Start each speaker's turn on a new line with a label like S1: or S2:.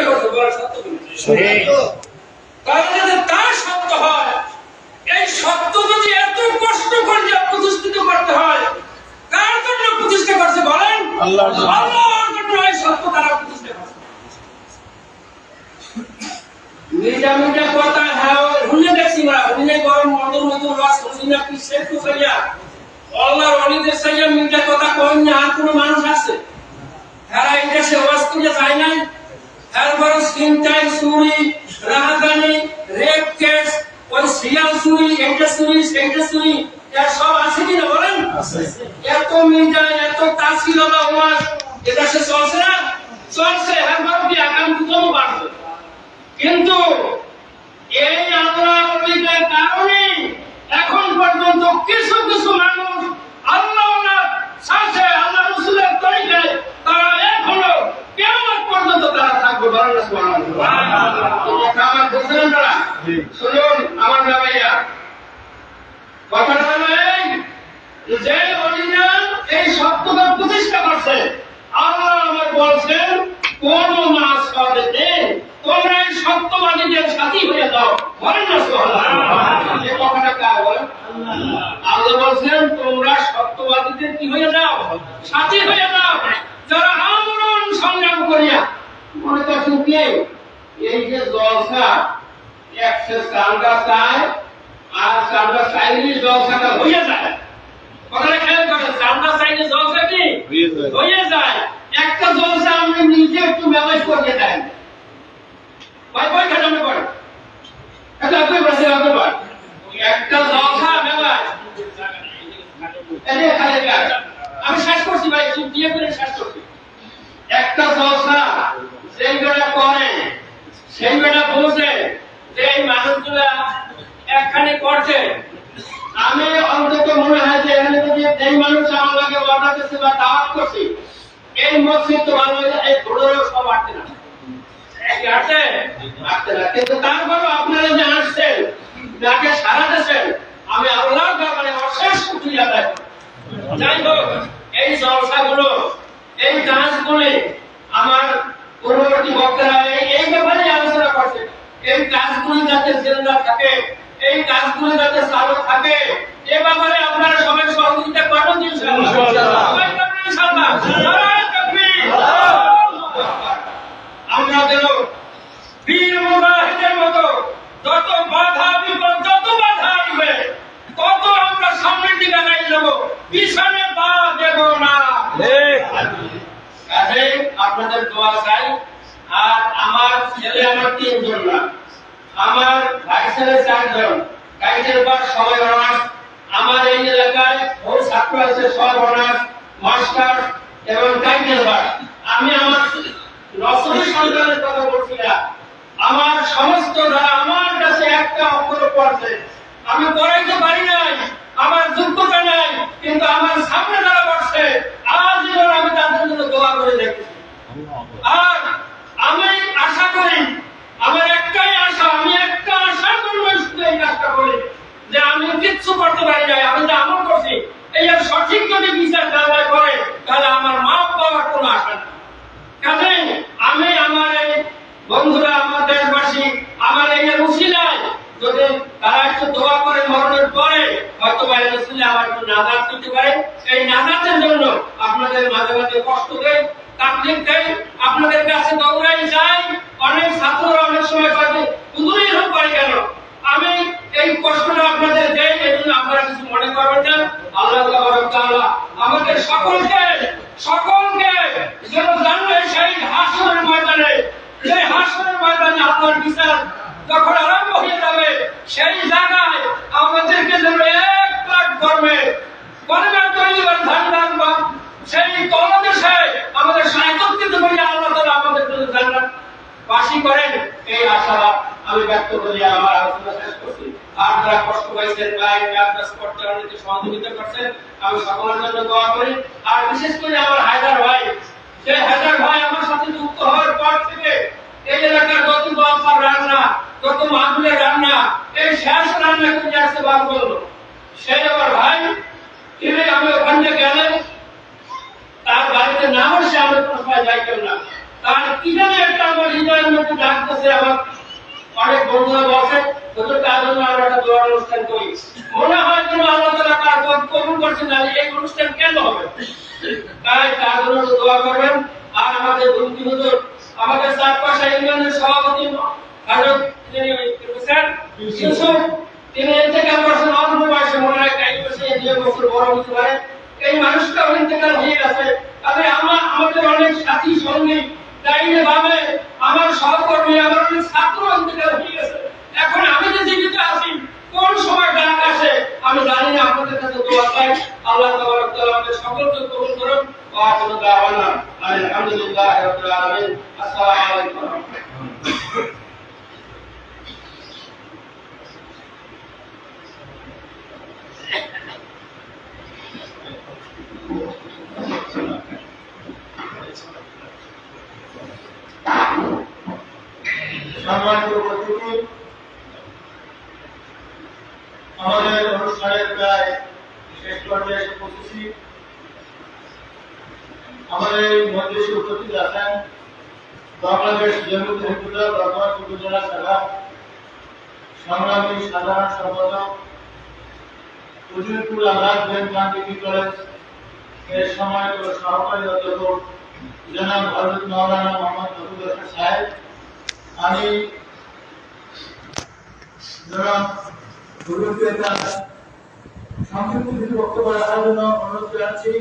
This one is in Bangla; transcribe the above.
S1: করছে বলা সত্য কারণ যদি তার সত্য হয়, এই সত্য যদি এত কষ্ট করে প্রতিষ্ঠিত করতে হয়, কার জন্য প্রতিষ্ঠা করছে বলেন? আল্লাহর জন্য এই সত্য তারা প্রতিষ্ঠা করছে। মিটা মিটা কথা হ্যাঁ শুনে দেখছি না, শুনে গরম মধুর মধুর রস শুনে কি শেখ করিয়া আল্লাহর অলিদের সাইয়া মিটা কথা কইন না আর কোন মানুষ আছে? এরা এই দেশে ওয়াজ করে যায় নাই? এরপর চিন্তায় চুরি, রাহাজানি, রেপ কেস, ওই সিরিয়াল চুরি, এইটা চুরি, সেইটা চুরি, এর সব আছে কিনা বলেন? এত মিটা এত তাসিল ওয়াজ এ দেশে চলছে না? চলছে। এরপর কি আগামী কম বাড়বে। কিন্তু এই আল্লাহ অলিদের কারণে এখন পর্যন্ত কিছু কিছু মানুষ আল্লাহ সাথে আল্লাহ রসুলের তরিকায় তারা এখনো কিয়ামত পর্যন্ত তারা থাকবে। আমার বুঝলেন তারা? শুনুন আমার ভাইয়া, কথাটা হলো এই যে অলিরা এই সত্যকে প্রতিষ্ঠা করছে, আল্লাহ আমার বলছেন কোন মাস হবে তোমরা এই সত্যবাদীদের সাথী হয়ে যাও। বলেন না সুবহানাল্লাহ? এই কথাটা কার বলেন? আল্লাহ বলছেন তোমরা সত্যবাদীদের কি হয়ে যাও? সাথী হয়ে যাও। যারা আমরণ সংগ্রাম করিয়া মনে করছেন কি এই যে জলসা একশো চান্দা চায় আর চান্দা চাইলে জলসাটা হয়ে যায়। কথাটা খেয়াল করেন, চান্দা চাইলে জলসা কি হয়ে যায়। একটা জলসা আমরা নিজে একটু ম্যানেজ করতে দেন, একটা জলসা আমি শেষ করছি ভাই, দিয়ে করে শেষ করছি। একটা জলসা সেই বেড়া করে সেই বেড়া বলছে যে এই মানুষগুলা একখানে করছে, আমি অন্তত মনে হয় যে এখানে যদি এই মানুষ আমাকে অর্ডার করছে বা দাওয়াত করছি, এই মসজিদ তো ভালো এই ঘোড়ারও সব আটতে না কিন্তু তারপরও আপনারা যে আসছেন যাকে সারা দেশেন, আমি আল্লাহর ব্যাপারে অশেষ শুকরিয়া আদায় করি। যাই হোক, এই জলসাগুলো এই কাজগুলি আমার পূর্ববর্তী বক্তারা এই ব্যাপারে আলোচনা করছে। এই কাজগুলি যাতে জিন্দা থাকে, এই কাজগুলি যাতে চালু থাকে, এ ব্যাপারে আপনারা সবাই সহযোগিতা করবেন ইনশাআল্লাহ। সবাই করবেন ইনশাআল্লাহ। নারায়ে তাকবীর। আমরা যেন বীর মুজাহিদের মতো যত বাধা বিপদ যত বাধা আসবে তত আমরা সামনের দিকে এগিয়ে যাব, পিছনে পা দেব না। আপনাদের দোয়া চাই। আর আমার ছেলে আমার 3 জন না, আমার ভাই ছেলে 4 জন, গাইডের পর সবাই অনার্স। আমার এই এলাকায় বহু ছাত্র আছে, সব অনার্স মাস্টার এবং গাইডের পর। আমি আমার রসুল সন্তানের কথা বলছি না, আমার সমস্ত যারা আমার কাছে একটা অক্ষর পড়ছে, আমি পড়াইতে পারি নাই, আমার যোগ্যতা নাই, কিন্তু আমার সামনে যারা বসছে আজীবন আমি তাদের জন্য দোয়া করে দেখেছি। আর আমি আশা করি, আমার একটাই আশা, আমি একটা আশার জন্য শুধু এই কাজটা করি যে আমি কিচ্ছু করতে পারি নাই, আমি যে আমল করছি এই সঠিক যদি বিচার দেওয়া করে তাহলে আমার মাপ পাওয়ার কোনো আশা নেই। কাজেই আমি আমার এই বন্ধুরা, আমার দেশবাসী, আমার এই উসিলায় যদি তারা একটু দোয়া করে মরণের পরে হয়তো বাইরে উসিলে আমার একটু নাজাত দিতে পারে, এই নাজাতের জন্য আপনাদের মাঝে মাঝে কষ্ট দেয়, তাকলিফ দেয়, আপনাদের কাছে দৌড়াই যাই। অনেক ছাত্ররা অনেক সময় কাজে হুজুরই হোক পারে কেন, আমি এই কষ্টটা আপনাদের দেই, এই জন্য আপনারা কিছু মনে করবেন না। আল্লাহ তাআলা আমাদের সকলকে যেন জানবে সেই হাসরের ময়দানে, সেই হাসরের ময়দানে আল্লাহর বিচার যখন আরম্ভ হয়ে যাবে, সেই জায়গায় আমাদেরকে যেন 1 লাখ গর্বে তৈরিবার ধান রাখবা, সেই তলদেশে আমাদের একত্রিত করে আল্লাহ তাআলা আমাদের জন্য জান্নাত বাসী করেন, এই আশাবাদ আমি ব্যক্ত করি। আমার আলোচনা শেষ করছি। আপনারা কষ্ট পাইছেন, করতে অনেকে সহযোগিতা করছেন, আমি সকলের জন্য দোয়া করি। আর বিশেষ করে আমার হায়দার ভাই, যে হায়দার ভাই আমার সাথে যুক্ত হওয়ার পর থেকে এই এলাকার যত দোয়ার রান্না, যত মাহফিলের রান্না, এই শেষ রান্না করে আসতে বার করলো, সেই আমার ভাই। তিনি আমি ওখানে গেলে তার বাড়িতে না বসে আমরা কোনো সময় যাইতাম না, আর কি জানি একটা আমার হৃদয়ের মধ্যে ডাকতেছে, আমার অনেক বন্ধুরা বসে ওদের তার জন্য আমরা একটা দোয়ার অনুষ্ঠান করি। মনে হয় যেন আল্লাহ তাআলা তার দোয়া কবুল করছেন, আর এই অনুষ্ঠান কেন হবে? তাই তার জন্য দোয়া করবেন। আর আমাদের বন্ধু হুজুর, আমাদের চারপাশে ইউনিয়নের সভাপতি হযরত ইউসুফ, তিনি ইন্তেকাল করেছেন অল্প বয়সে, মনে হয় 2 বছর বড় হতে পারে। এই মানুষটা ইন্তেকাল হয়ে গেছে। তবে আমাদের অনেক সাথী সঙ্গী ডাইনে বামে, আমার সহকর্মী, আমার অনেক ছাত্র ইন্তেকাল হয়ে গেছে। এখন আমি যে জীবিত আছি, কোন সময় ডাক আসে আমি জানি না। আপনাদের কাছে দোয়া চাই, আল্লাহ তাবারক তাআলা আমাদের সকলকে কবুল করুন। ওয়া আখিরু দাওয়ানা আলহামদুলিল্লাহি রাব্বিল আলামিন। আসসালামু আলাইকুম।
S2: সম্মানিত উপস্থিতি, আমাদের অনুষ্ঠানের প্রায় শেষ পর্যায়ে এসে পৌঁছেছি। আমাদের মধ্যে উপস্থিত আছেন বাংলাদেশ জমিয়ত হিফাজত বর্তমান উপজেলা শাখা সংগ্রামী সাধারণ সম্পাদক উজিরপুর আজাদ জেন খান ডিগ্রি কলেজ এর সম্মানিত সহকারী অধ্যাপক জনাব হযরত মাওলানা মোহাম্মদ আবুল হাসান সাহেব। আমি জনাব হুজুরকে তার সংক্ষিপ্ত কিছু বক্তব্য রাখার জন্য অনুরোধ জানাচ্ছি।